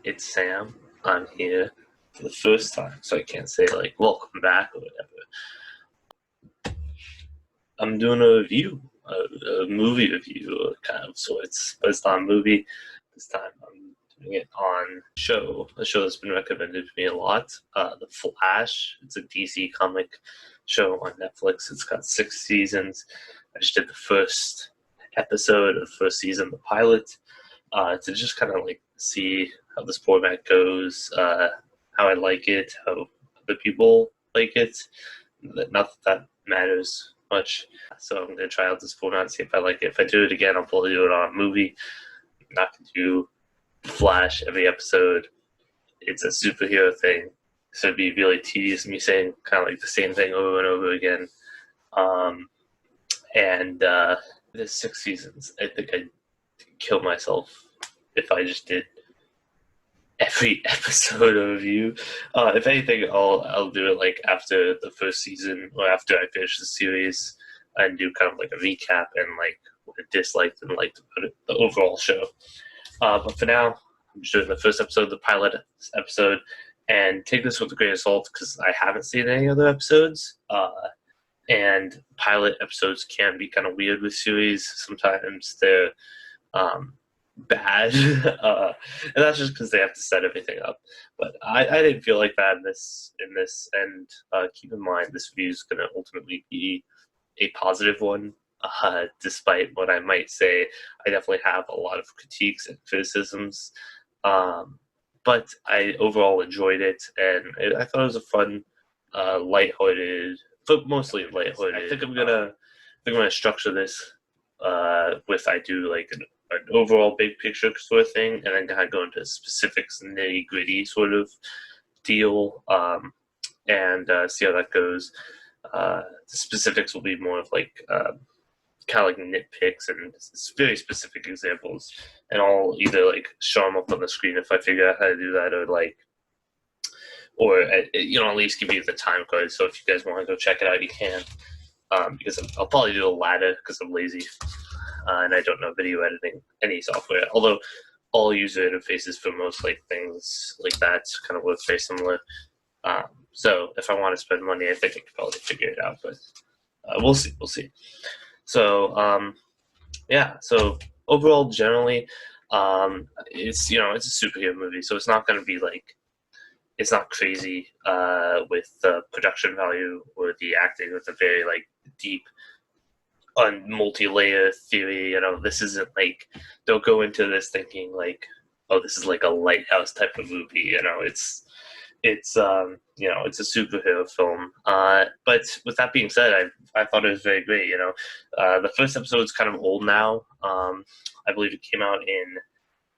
it's Sam. I'm here for the first time, so I can't say like welcome back or whatever. I'm doing a review, a movie review, kind of sorts, but it's not a movie. This time I'm doing it on a show that's been recommended to me a lot. The Flash. It's a DC comic show on Netflix. It's got 6 seasons. I just did the first episode of the first season, the pilot, to just kind of like see how this format goes, how I like it, how other people like it. Not that matters much. So I'm gonna try out this format and see if I like it. If I do it again, I'll probably do it on a movie. I'm not gonna do Flash every episode. It's a superhero thing, so it'd be really tedious me saying kind of like the same thing over and over again. And there's 6 seasons. I think I'd kill myself if I just did every episode of review. If anything, I'll do it like after the first season or after I finish the series and do kind of like a recap and like what I disliked and liked about it, the overall show. But for now, I'm just doing the first episode, the pilot episode, and take this with a grain of salt because I haven't seen any other episodes. And pilot episodes can be kind of weird with series. Sometimes they're bad, and that's just because they have to set everything up. But I didn't feel like that in this, and keep in mind this review is going to ultimately be a positive one. Despite what I might say, I definitely have a lot of critiques and criticisms. But I overall enjoyed it, and I thought it was a fun, lighthearted, but mostly lighthearted. I think I'm gonna structure this with I do like an overall big picture sort of thing, and then kind of go into specifics, nitty gritty sort of deal, and see how that goes. The specifics will be more of like kind of like nitpicks and very specific examples, and I'll either like show them up on the screen if I figure out how to do that, or at least give you the time code. So if you guys want to go check it out, you can. Because I'll probably do the latter because I'm lazy, and I don't know video editing, any software. Although all user interfaces for most like things like that kind of work very similar. So if I want to spend money, I think I could probably figure it out. But we'll see. We'll see. So yeah. So overall, generally, it's a superhero movie, so it's not going to be like. It's not crazy with the production value or the acting. It's a very like deep, multi-layer theory. This isn't like, don't go into this thinking like, oh, this is like a lighthouse type of movie. It's it's a superhero film. But with that being said, I thought it was very great. The first episode is kind of old now. I believe it came out in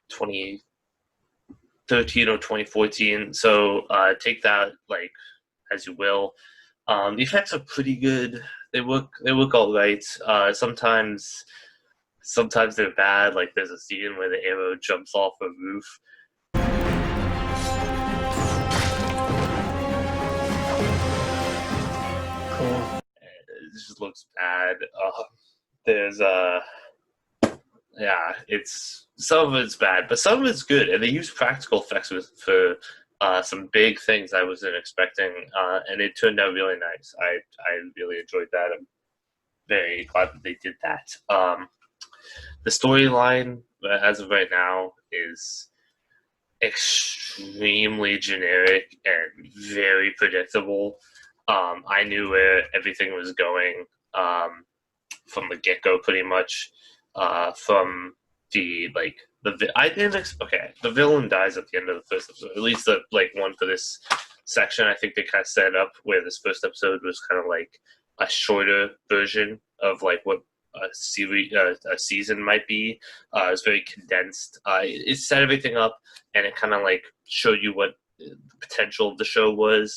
2013 or 2014. So take that like as you will. The effects are pretty good. They look all right. Sometimes they're bad. Like there's a scene where the arrow jumps off a roof. Cool. It just looks bad. There's yeah, some of it's bad, but some of it's good, and they use practical effects for some big things I wasn't expecting, and it turned out really nice. I really enjoyed that. I'm very glad that they did that. The storyline, as of right now, is extremely generic and very predictable. I knew where everything was going from the get-go, pretty much. From the the villain dies at the end of the first episode. At least the one for this section. I think they kind of set it up where this first episode was kind of like a shorter version of like what a season might be. It was very condensed. It set everything up, and it kind of like showed you what the potential of the show was.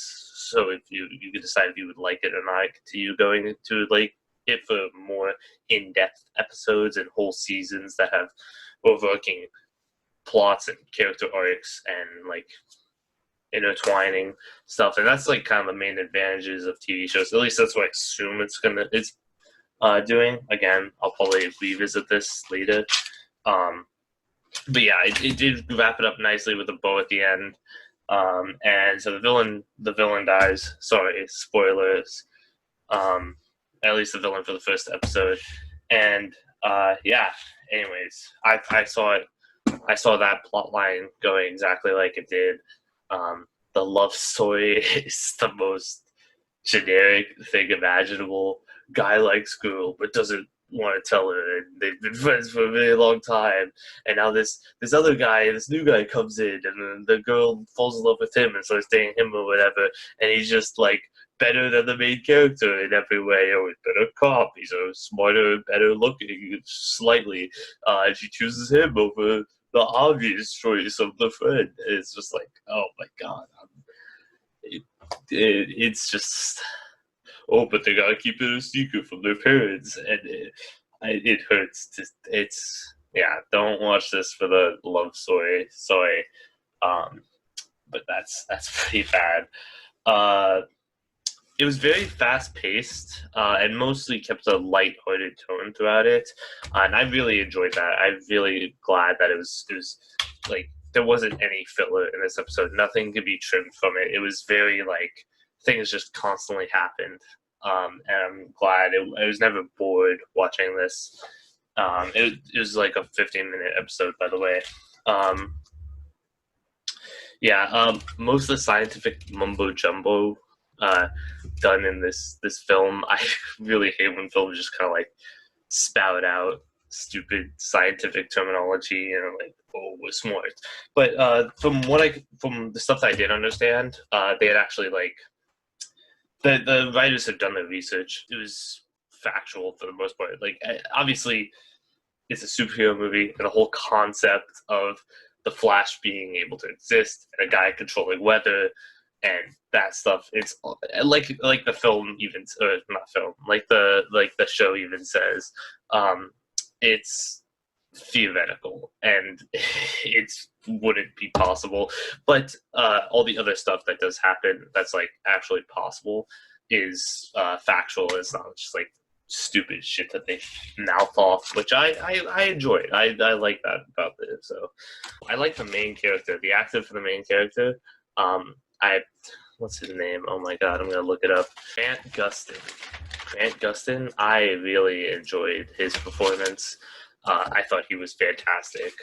So if you could decide if you would like it or not, continue going into like it for more in-depth episodes and whole seasons that have overarching plots and character arcs and like intertwining stuff. And that's like kind of the main advantages of TV shows. At least that's what I assume it's doing. Again, I'll probably revisit this later. But yeah, it did wrap it up nicely with a bow at the end. And so the villain dies. Sorry, spoilers. Um, at least the villain for the first episode. And yeah. Anyways, I saw it. I saw that plot line going exactly like it did. The love story is the most generic thing imaginable. Guy likes girl but doesn't want to tell her, and they've been friends for a really long time. And now this other guy, this new guy, comes in, and then the girl falls in love with him and starts dating him or whatever. And he's just like better than the main character in every way. Oh, he's better cop. He's a smarter, better looking, slightly. She chooses him over the obvious choice of the friend. It's just like, oh my god, it's just, oh, but they gotta keep it a secret from their parents, and it hurts. It's yeah. Don't watch this for the love story. Sorry, um, but that's pretty bad. Uh, it was very fast paced and mostly kept a light-hearted tone throughout it, and I really enjoyed that. I'm really glad that it was like there wasn't any filler in this episode. Nothing could be trimmed from it. It was very like things just constantly happened, and I'm glad I was never bored watching this. It was like a 15-minute episode, by the way. Um, yeah, most of the scientific mumbo jumbo uh, done in this film. I really hate when films just kind of like spout out stupid scientific terminology and like, oh, we're smart. But from the stuff that I did understand, they had actually like the writers had done their research. It was factual for the most part. Like obviously, it's a superhero movie, and the whole concept of the Flash being able to exist and a guy controlling weather and that stuff. It's like the film even, or not film, like the show even says, um, it's theoretical and it wouldn't be possible. But all the other stuff that does happen that's like actually possible is factual. It's not just like stupid shit that they mouth off, which I enjoy. I like that about it. So I like the main character, the actor for the main character. I what's his name? Oh my god, I'm gonna look it up. Grant Gustin. Grant Gustin. I really enjoyed his performance. I thought he was fantastic.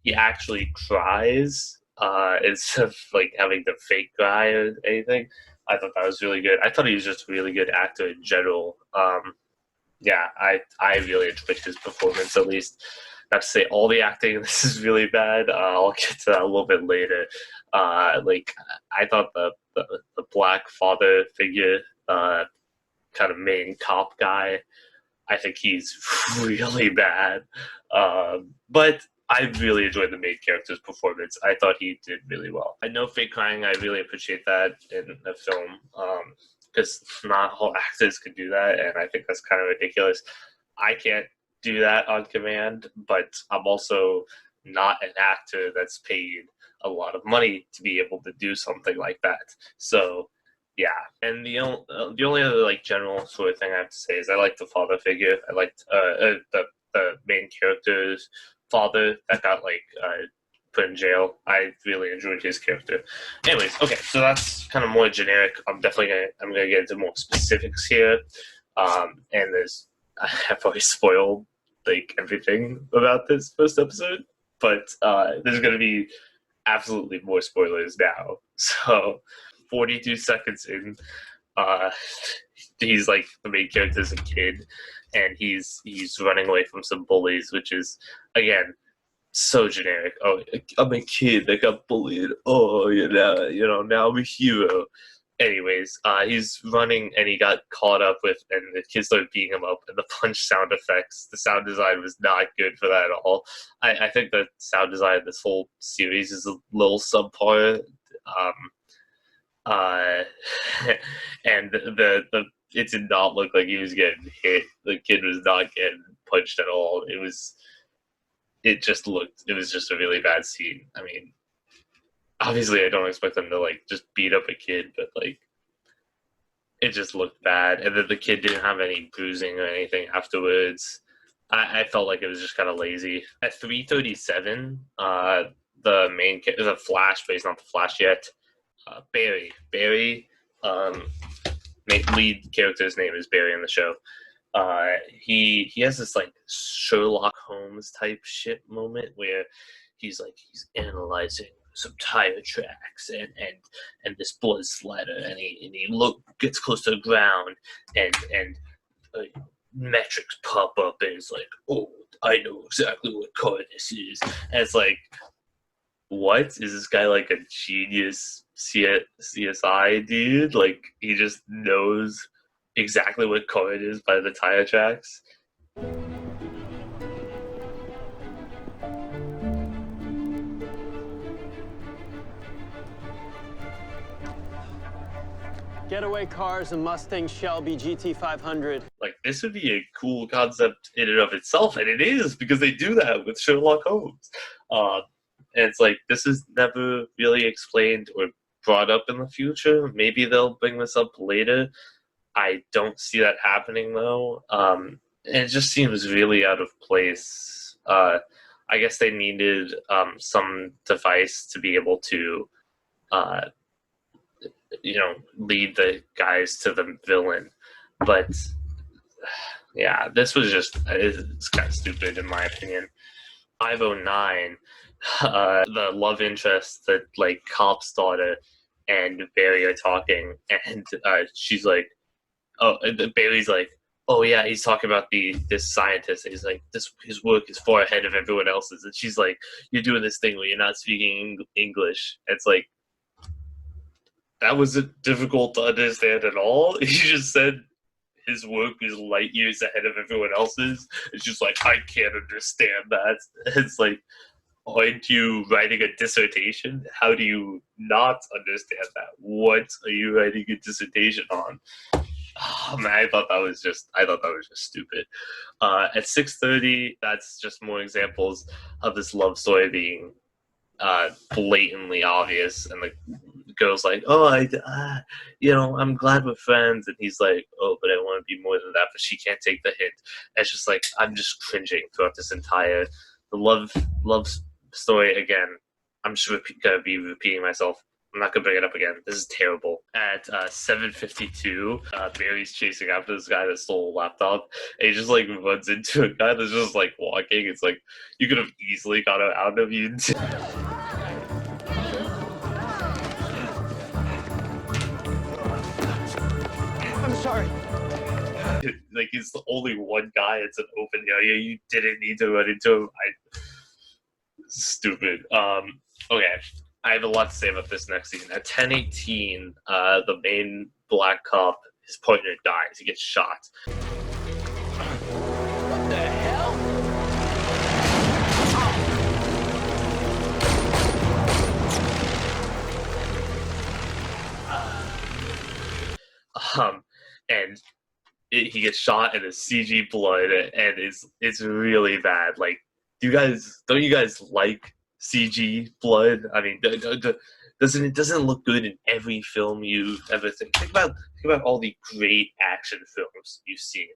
He actually cries instead of like having the fake cry or anything. I thought that was really good. I thought he was just a really good actor in general. Yeah, I really enjoyed his performance. At least, not to say all the acting in this is really bad. I'll get to that a little bit later. Like I thought the black father figure, kind of main cop guy, I think he's really bad. But I really enjoyed the main character's performance. I thought he did really well. I know fake crying. I really appreciate that in a film because not all actors could do that, and I think that's kind of ridiculous. I can't do that on command, but I'm also not an actor that's paid a lot of money to be able to do something like that. So yeah, and the only other like general sort of thing I have to say is I like the father figure. I liked the main character's father that got like put in jail. I really enjoyed his character. Anyways, okay, so that's kind of more generic. I'm gonna get into more specifics here. And I've already spoiled like everything about this first episode, but there's gonna be absolutely more spoilers now. So 42 seconds in, uh, he's like the main character's a kid, and he's running away from some bullies, which is again so generic. Oh, I'm a kid that got bullied. Oh, now I'm a hero. Anyways, he's running and he got caught up with, and the kids started beating him up. And the punch sound effects, the sound design was not good for that at all. I think the sound design of this whole series is a little subpar. Um, uh, and it did not look like he was getting hit. The kid was not getting punched at all. It was just a really bad scene. I mean, obviously I don't expect them to like just beat up a kid, but like it just looked bad. And then the kid didn't have any bruising or anything afterwards. I felt like it was just kind of lazy. At 3:37, the Flash, but he's not the Flash yet. Barry, um, lead character's name is Barry in the show. He has this like Sherlock Holmes type shit moment where he's analyzing some tire tracks and this blood splatter, and he gets close to the ground, and metrics pop up, and it's like, oh, I know exactly what car this is. And it's like, what is this guy, like a genius CSI dude? Like he just knows exactly what car it is by the tire tracks. Getaway cars and Mustang Shelby GT500. Like this would be a cool concept in and of itself, and it is because they do that with Sherlock Holmes. And it's like this is never really explained or brought up in the future. Maybe they'll bring this up later. I don't see that happening though. And it just seems really out of place. I guess they needed some device to be able to, uh, lead the guys to the villain. But yeah, this was it's kind of stupid in my opinion. 509, the love interest, that like cop's daughter and Barry are talking, and she's like, oh, Barry's like, oh yeah, he's talking about this scientist. And he's like, his work is far ahead of everyone else's, and she's like, you're doing this thing where you're not speaking English. It's like that wasn't difficult to understand at all. He just said his work is light years ahead of everyone else's. It's just like, I can't understand that. It's like, aren't you writing a dissertation? How do you not understand that? What are you writing a dissertation on? Oh man, I thought that was just stupid. At 6:30, that's just more examples of this love story being blatantly obvious, and the girl's like, "Oh, I'm glad we're friends," and he's like, "Oh, but I want to be more than that," but she can't take the hint. And it's just like I'm just cringing throughout this entire the love story again. I'm just gonna be repeating myself. I'm not gonna bring it up again. This is terrible. At 7:52, Barry's chasing after this guy that stole a laptop, and he just like runs into a guy that's just like walking. It's like you could have easily got out of you. I'm sorry. Like he's the only one guy. It's an open area. You didn't need to run into him. Stupid. Okay. I have a lot to say about this next scene. At 10:18, the main black cop, his partner dies. He gets shot. What the hell? And he gets shot and it's CG blood, and it's really bad. Like, don't you guys like CG blood? I mean, doesn't look good in every film you ever think about all the great action films you've seen.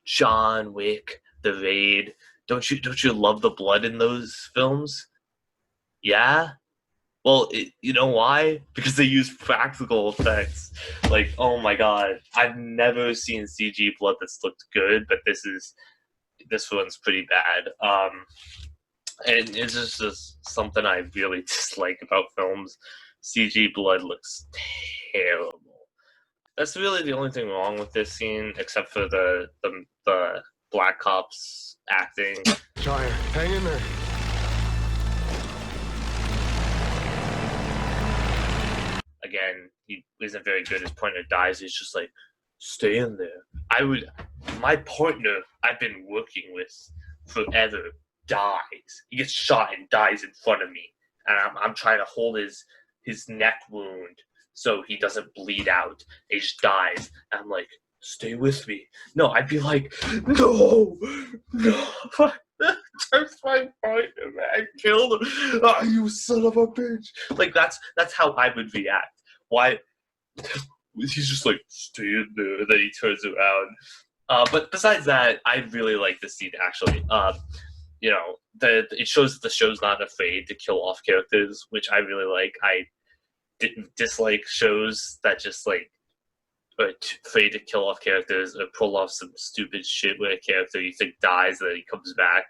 John Wick, The Raid. Don't you love the blood in those films? Yeah. Well, you know why? Because they use practical effects. Like, oh my god, I've never seen CG blood that's looked good, but this one's pretty bad. And it's just something I really dislike about films. CG blood looks terrible. That's really the only thing wrong with this scene, except for the black cops acting. Try hang in there. Again, he isn't very good. His partner dies. He's just like, stay in there. My partner I've been working with forever dies. He gets shot and dies in front of me, and I'm trying to hold his neck wound so he doesn't bleed out. He just dies, and I'm like, stay with me. No, I'd be like, no. That's my partner, man. Kill him. Oh, you son of a bitch. Like, that's how I would react. Why? He's just like, stay in there. And then he turns around. But besides that, I really like this scene actually. It shows that the show's not afraid to kill off characters, which I really like. I didn't dislike shows that just like are afraid to kill off characters or pull off some stupid shit where a character you think dies and then he comes back.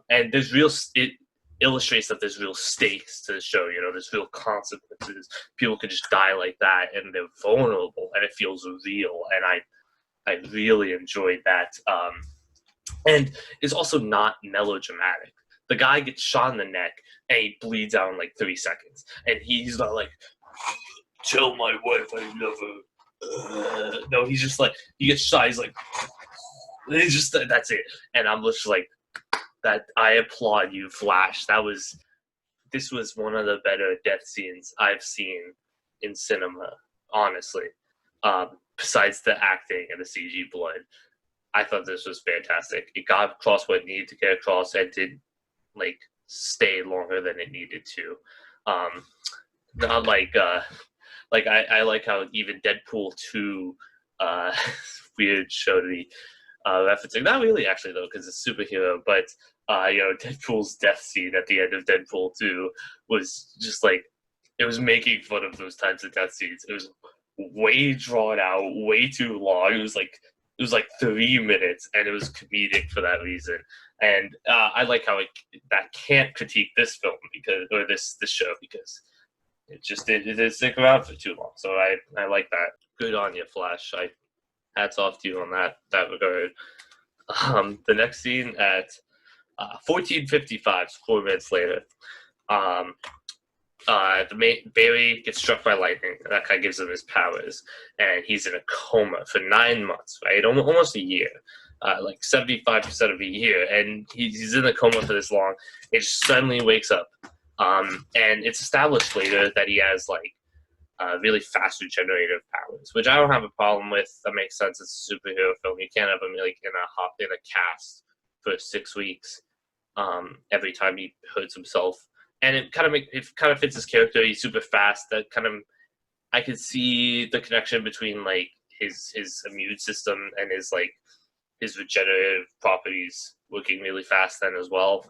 And it illustrates that there's real stakes to the show. There's real consequences. People can just die like that, and they're vulnerable, and it feels real. And I really enjoyed that. And it's also not melodramatic. The guy gets shot in the neck and he bleeds out in like 3 seconds, and he's not like, "Tell my wife I love her." No, he's just like, he gets shot. He's like, it's just that's it. And I'm just like, that. I applaud you, Flash. This was one of the better death scenes I've seen in cinema, honestly. Besides the acting and the CG blood, I thought this was fantastic. It got across what it needed to get across and didn't like stay longer than it needed to. Not like I like how even Deadpool 2 weird show to be referencing. Not really actually though, because it's superhero, but Deadpool's death scene at the end of Deadpool 2 was just like, it was making fun of those types of death scenes. It was way drawn out, way too long. It was like 3 minutes, and it was comedic for that reason. And I like how that can't critique this film or this show because it didn't stick around for too long. So I like that. Good on you, Flash. Hats off to you on that regard. The next scene at 14:55, 4 minutes later. Barry gets struck by lightning. That guy gives him his powers, and he's in a coma for 9 months, right? Almost a year, like 75% of a year, and he's in a coma for this long. It just suddenly wakes up, and it's established later that he has like really fast regenerative powers, which I don't have a problem with. That makes sense. It's a superhero film. You can't have him like in a cast for 6 weeks every time he hurts himself. And it kind of fits his character. He's super fast. I could see the connection between like his immune system and his regenerative properties working really fast then as well.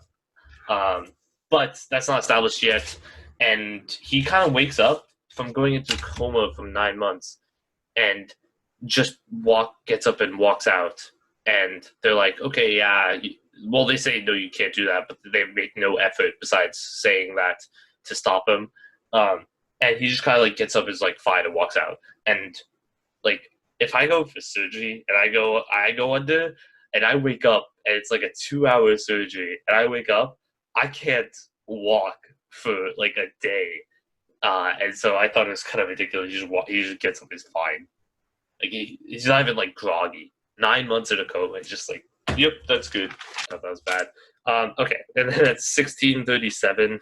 But that's not established yet. And he kind of wakes up from going into a coma from 9 months, and just gets up and walks out. And they're like, okay, yeah. Well, they say, no, you can't do that, but they make no effort besides saying that to stop him. And he just kind of like gets up, is like fine, and walks out. And like, if I go for surgery and I go under and I wake up and it's like a 2-hour surgery and I wake up, I can't walk for like a day. And so I thought it was kind of ridiculous. He just gets up, he's fine. Like he's not even like groggy. 9 months in a coma, it's just like, yep, that's good. I thought that was bad. Okay, and then at 16:37,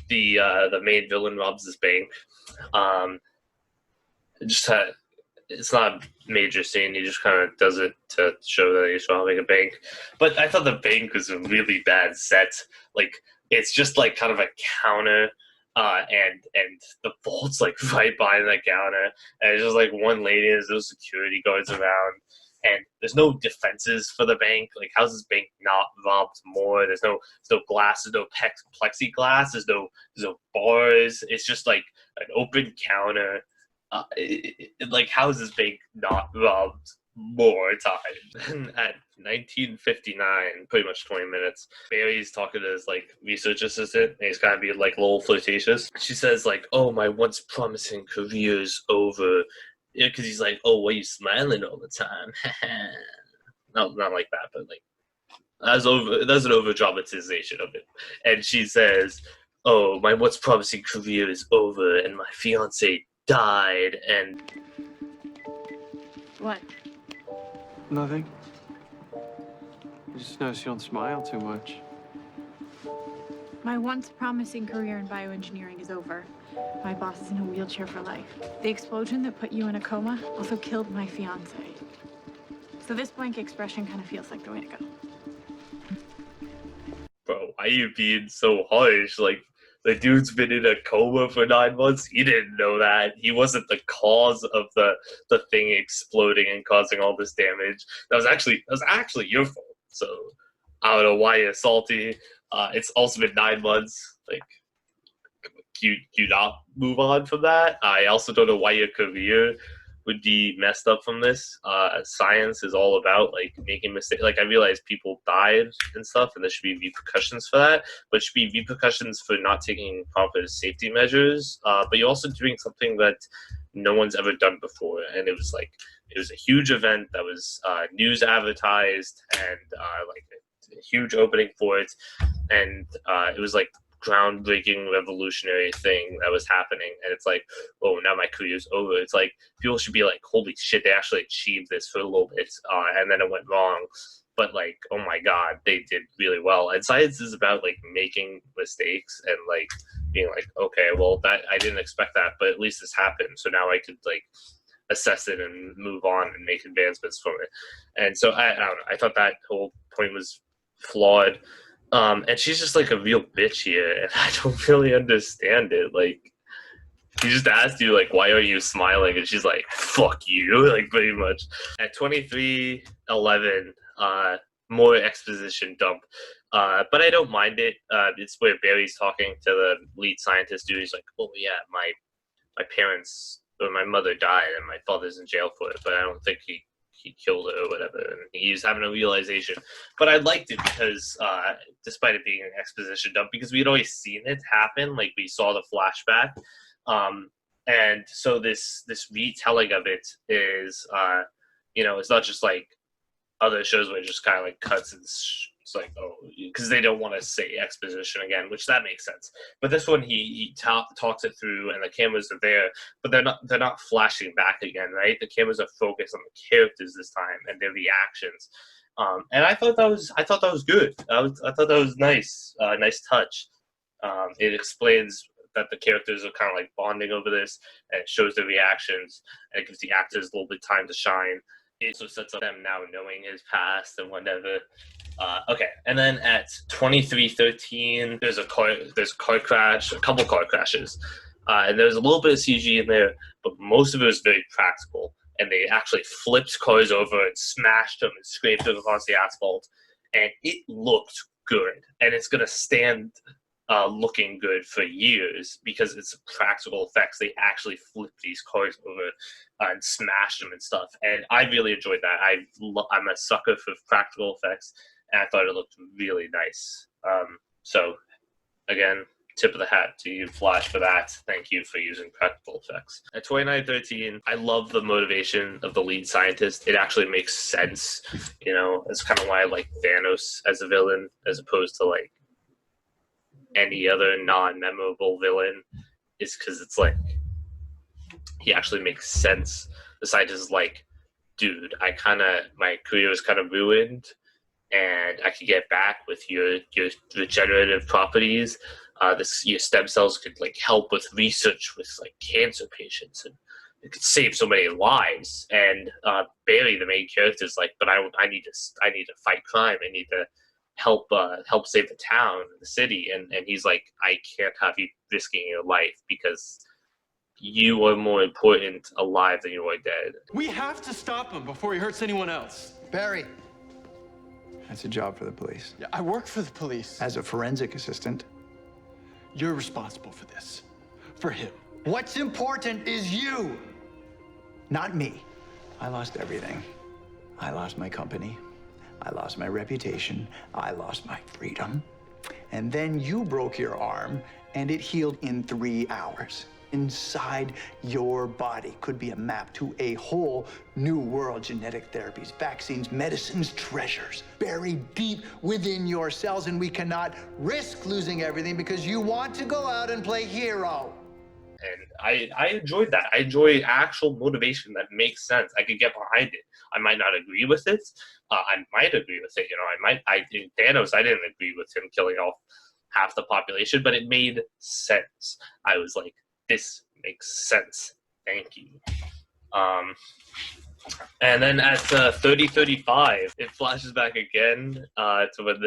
the main villain robs this bank. It's not a major scene. He just kind of does it to show that he's robbing a bank. But I thought the bank was a really bad set. Like it's just like kind of a counter. And the vault's like right behind the counter, and it's just like one lady. There's no security guards around, and there's no defenses for the bank. Like, how's this bank not robbed more? There's no glass, there's no plexiglass, there's no bars. It's just like an open counter. Like, how is this bank not robbed more times? And at 19:59, pretty much 20 minutes, Barry's talking to his like research assistant, and he's gotta be like a little flirtatious. She says like, "Oh, my once promising career's over." Yeah, because he's like, "Oh, why are you smiling all the time?" No, not like that, but like that's an over dramatization of it. And she says, "Oh, my once promising career is over, and my fiance died." And what? Nothing. I just noticed you don't smile too much. My once promising career in bioengineering is over. My boss is in a wheelchair for life. The explosion that put you in a coma also killed my fiance. So this blank expression kind of feels like the way to go. bro, why are you being so harsh? Like, The dude's been in a coma for 9 months. You didn't know that. He wasn't the cause of the thing exploding and causing all this damage. That was actually your fault. So I don't know why you're salty. It's also been 9 months. Like, you not move on from that? I also don't know why your career would be messed up from this. Science is all about like making mistakes. Like I realize people died and stuff, and there should be repercussions for that. But it should be repercussions for not taking proper safety measures. But you're also doing something that no one's ever done before, and it was a huge event that was news advertised and like a huge opening for it, and it was like groundbreaking revolutionary thing that was happening, and it's like, oh, now my career's over. It's like people should be like, holy shit, they actually achieved this for a little bit, and then it went wrong, but like, oh my god, they did really well. And science is about like making mistakes and like being like, okay, well, that I didn't expect that, but at least this happened, so now I could like assess it and move on and make advancements from it. And so I don't know, I thought that whole point was flawed. And she's just like a real bitch here, and I don't really understand it. Like, he just asked you, like, why are you smiling? And she's like, fuck you, like, pretty much. At 23:11, more exposition dump. But I don't mind it. It's where Barry's talking to the lead scientist dude. He's like, oh, yeah, my parents, or my mother died, and my father's in jail for it, but I don't think he killed her or whatever, and he's having a realization. But I liked it because despite it being an exposition dump, because we'd always seen it happen, like we saw the flashback, and so this retelling of it is it's not just like other shows where it just kind of like cuts and it's like, oh, because they don't want to say exposition again, which that makes sense. But this one, he talks it through, and the cameras are there, but they're not flashing back again, right? The cameras are focused on the characters this time and their reactions. And I thought that was good. I thought that was nice, nice touch. It explains that the characters are kind of like bonding over this, and it shows their reactions, and it gives the actors a little bit of time to shine. It also sets up them now knowing his past and whatever. Okay, and then at 23:13, there's a car crash, a couple car crashes, and there's a little bit of CG in there, but most of it was very practical. And they actually flipped cars over and smashed them and scraped them across the asphalt, and it looked good. And it's gonna stand looking good for years because it's practical effects. They actually flipped these cars over and smashed them and stuff, and I really enjoyed that. I'm a sucker for practical effects, and I thought it looked really nice. So again, tip of the hat to you, Flash, for that. Thank you for using practical effects. At 29:13, I love the motivation of the lead scientist. It actually makes sense. It's kind of why I like Thanos as a villain as opposed to like any other non-memorable villain, is because it's like he actually makes sense. The scientist is like, dude, my career was kind of ruined, and I could get back with your regenerative properties. Your stem cells could like help with research with like cancer patients, and it could save so many lives. And Barry, the main character, is like, but I need to fight crime. I need to help save the town, the city, and he's like, I can't have you risking your life because you are more important alive than you are dead. We have to stop him before he hurts anyone else. Barry. That's a job for the police. Yeah, I work for the police. As a forensic assistant. You're responsible for this. For him. What's important is you. Not me. I lost everything. I lost my company. I lost my reputation. I lost my freedom. And then you broke your arm, and it healed in 3 hours. Inside your body could be a map to a whole new world. Genetic therapies, vaccines, medicines, treasures buried deep within your cells, and we cannot risk losing everything because you want to go out and play hero. And I enjoyed that. I enjoy actual motivation that makes sense. I could get behind it. I might not agree with it. I might agree with it. In Thanos, I didn't agree with him killing off half the population, but it made sense. I was like, this makes sense. Thank you. And then at 30:35, it flashes back again to when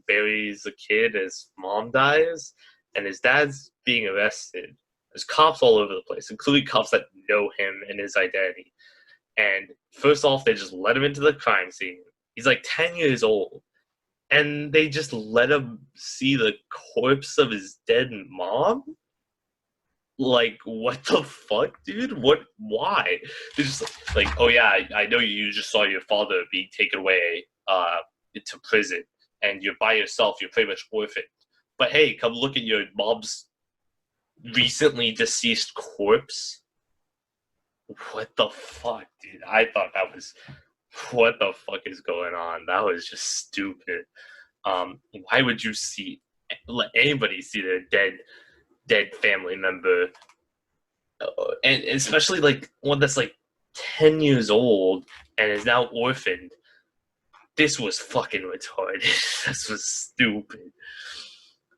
Barry's a kid, his mom dies, and his dad's being arrested. There's cops all over the place, including cops that know him and his identity. And first off, they just let him into the crime scene. He's like 10 years old. And they just let him see the corpse of his dead mom? Like, what the fuck, dude? What? Why? They're just like, oh yeah, I know you just saw your father being taken away to prison, and you're by yourself. You're pretty much orphaned. But hey, come look at your mom's recently deceased corpse. What the fuck, dude? I thought that was, what the fuck is going on? That was just stupid. Why would you let anybody see their dead family member, and especially like one that's like 10 years old and is now orphaned? This was fucking retarded. This was stupid.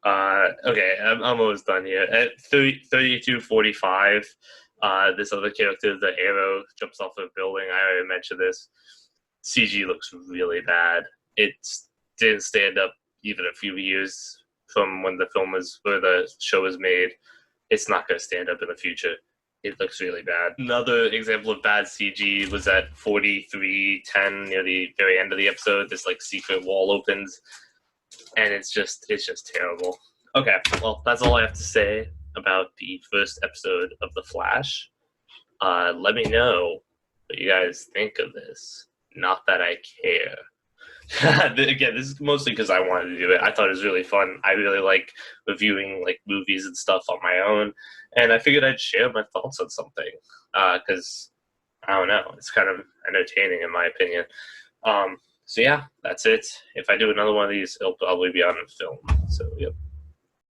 Okay, I'm almost done here. At 32:45, this other character, the arrow, jumps off a building. I already mentioned this. CG looks really bad. It didn't stand up even a few years from when the film was, or the show was made. It's not going to stand up in the future. It looks really bad. Another example of bad CG was at 43:10, near the very end of the episode. This like secret wall opens, and it's just terrible. Okay, well, that's all I have to say about the first episode of The Flash. Let me know what you guys think of this. Not that I care. Again, this is mostly because I wanted to do it. I thought it was really fun. I really like reviewing like movies and stuff on my own, and I figured I'd share my thoughts on something because I don't know, it's kind of entertaining in my opinion. So yeah, that's it. If I do another one of these, it'll probably be on film. So yep.